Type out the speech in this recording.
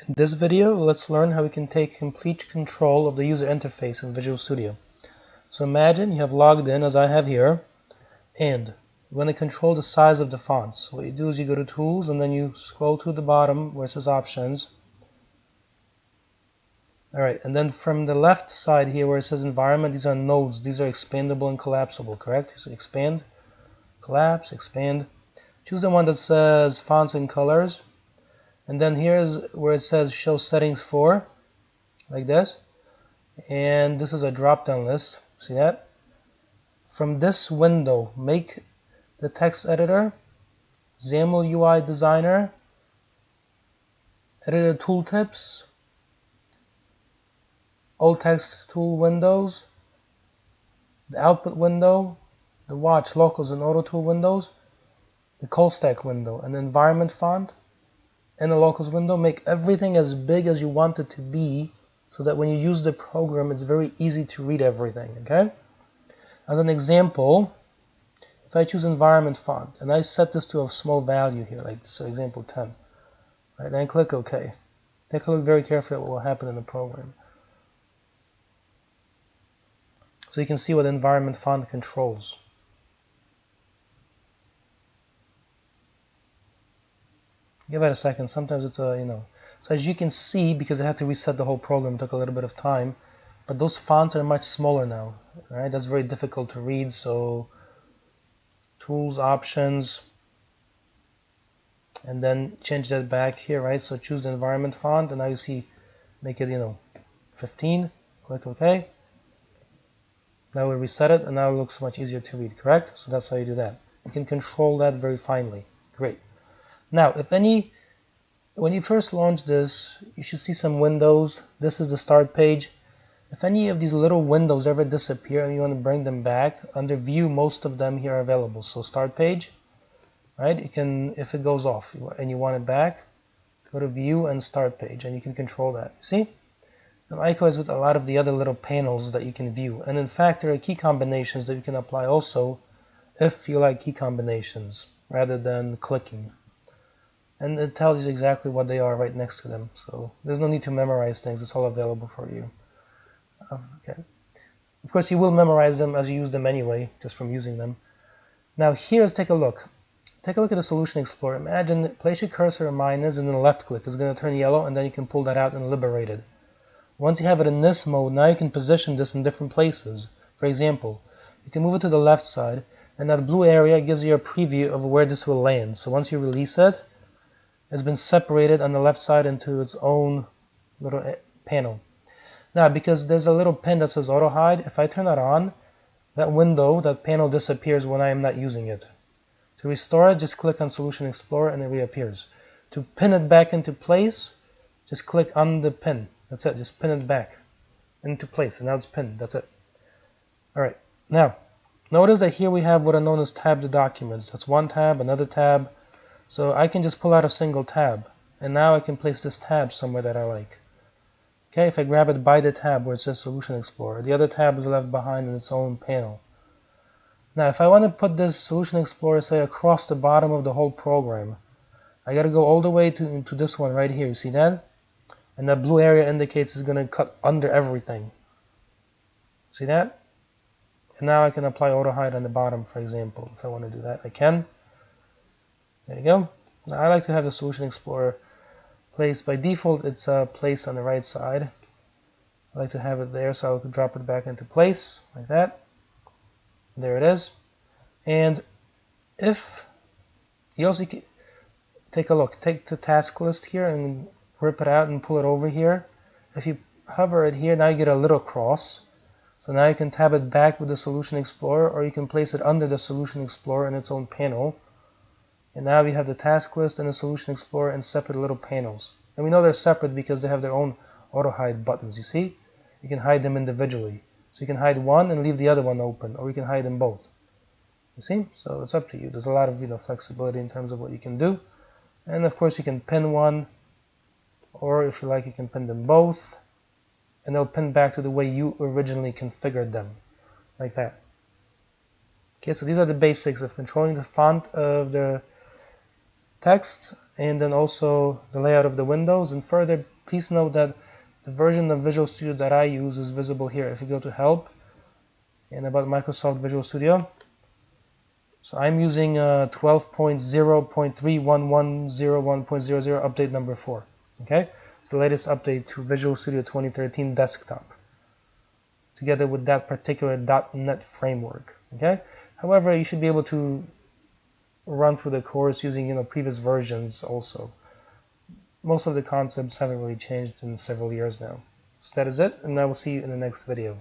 In this video, let's learn how we can take complete control of the user interface in Visual Studio. So imagine you have logged in, as I have here, and you want to control the size of the fonts. What you do is you go to Tools, and then you scroll to the bottom where it says Options. Alright, and then from the left side here where it says Environment, these are nodes. These are expandable and collapsible, correct? So expand, collapse, expand. Choose the one that says Fonts and Colors. And then here's where it says Show Settings For, like this. And this is a drop-down list. See that? From this window, make the text editor, XAML UI Designer, editor tooltips, all text tool windows, the output window, the watch, locals, and auto tool windows, the call stack window, an environment font, and the locals window. Make everything as big as you want it to be so that when you use the program it's very easy to read everything. Okay? As an example, if I choose environment font and I set this to a small value here, like so example 10, right, and I click OK. Take a look very carefully at what will happen in the program. So you can see what environment font controls. Give it a second. Sometimes it's So as you can see, because I had to reset the whole program, it took a little bit of time. But those fonts are much smaller now. Right? That's very difficult to read. So Tools, Options, and then change that back here. Right? So choose the environment font, and now you see, make it 15. Click OK. Now we reset it, and now it looks much easier to read. Correct? So that's how you do that. You can control that very finely. Great. Now, when you first launch this, you should see some windows. This is the start page. If any of these little windows ever disappear and you want to bring them back, under View, most of them here are available. So start page, right? You can, if it goes off and you want it back, go to View and Start Page, and you can control that. See? And likewise with a lot of the other little panels that you can view. And in fact, there are key combinations that you can apply also if you like key combinations rather than clicking. And it tells you exactly what they are right next to them. So there's no need to memorize things. It's all available for you. Okay. Of course, you will memorize them as you use them anyway, just from using them. Now here's, take a look. Take a look at the Solution Explorer. Imagine, place your cursor on minus and then left click. It's going to turn yellow, and then you can pull that out and liberate it. Once you have it in this mode, now you can position this in different places. For example, you can move it to the left side, and that blue area gives you a preview of where this will land. So once you release it, it's been separated on the left side into its own little panel. Now, because there's a little pin that says Auto Hide, if I turn that on, that window, that panel disappears when I am not using it. To restore it, just click on Solution Explorer and it reappears. To pin it back into place, just click on the pin. That's it. Just pin it back into place, and now it's pinned. That's it. Alright. Now, notice that here we have what are known as tabbed documents. That's one tab, another tab. So I can just pull out a single tab, and now I can place this tab somewhere that I like. Okay, if I grab it by the tab where it says Solution Explorer, the other tab is left behind in its own panel. Now if I want to put this Solution Explorer, say, across the bottom of the whole program, I got to go all the way to this one right here. You see that? And that blue area indicates it's going to cut under everything. See that? And now I can apply Auto Hide on the bottom, for example. If I want to do that, I can. There you go. Now I like to have the Solution Explorer placed. By default, it's placed on the right side. I like to have it there, so I'll drop it back into place, like that. There it is. And if you also take a look, take the task list here and rip it out and pull it over here. If you hover it here, now you get a little cross. So now you can tab it back with the Solution Explorer, or you can place it under the Solution Explorer in its own panel. And now we have the task list and the Solution Explorer in separate little panels. And we know they're separate because they have their own auto hide buttons, you see? You can hide them individually. So you can hide one and leave the other one open, or you can hide them both. You see? So it's up to you. There's a lot of flexibility in terms of what you can do. And of course you can pin one, or if you like you can pin them both, and they'll pin back to the way you originally configured them, like that. Okay, so these are the basics of controlling the font of the text, and then also the layout of the windows. And further please note that the version of Visual Studio that I use is visible here. If you go to Help and about Microsoft Visual Studio, so I'm using 12.0.31101.00 update number 4. Okay, it's the latest update to Visual Studio 2013 desktop, together with that particular .NET framework. Okay, however, you should be able to run through the course using previous versions also. Most of the concepts haven't really changed in several years now. So that is it, and I will see you in the next video.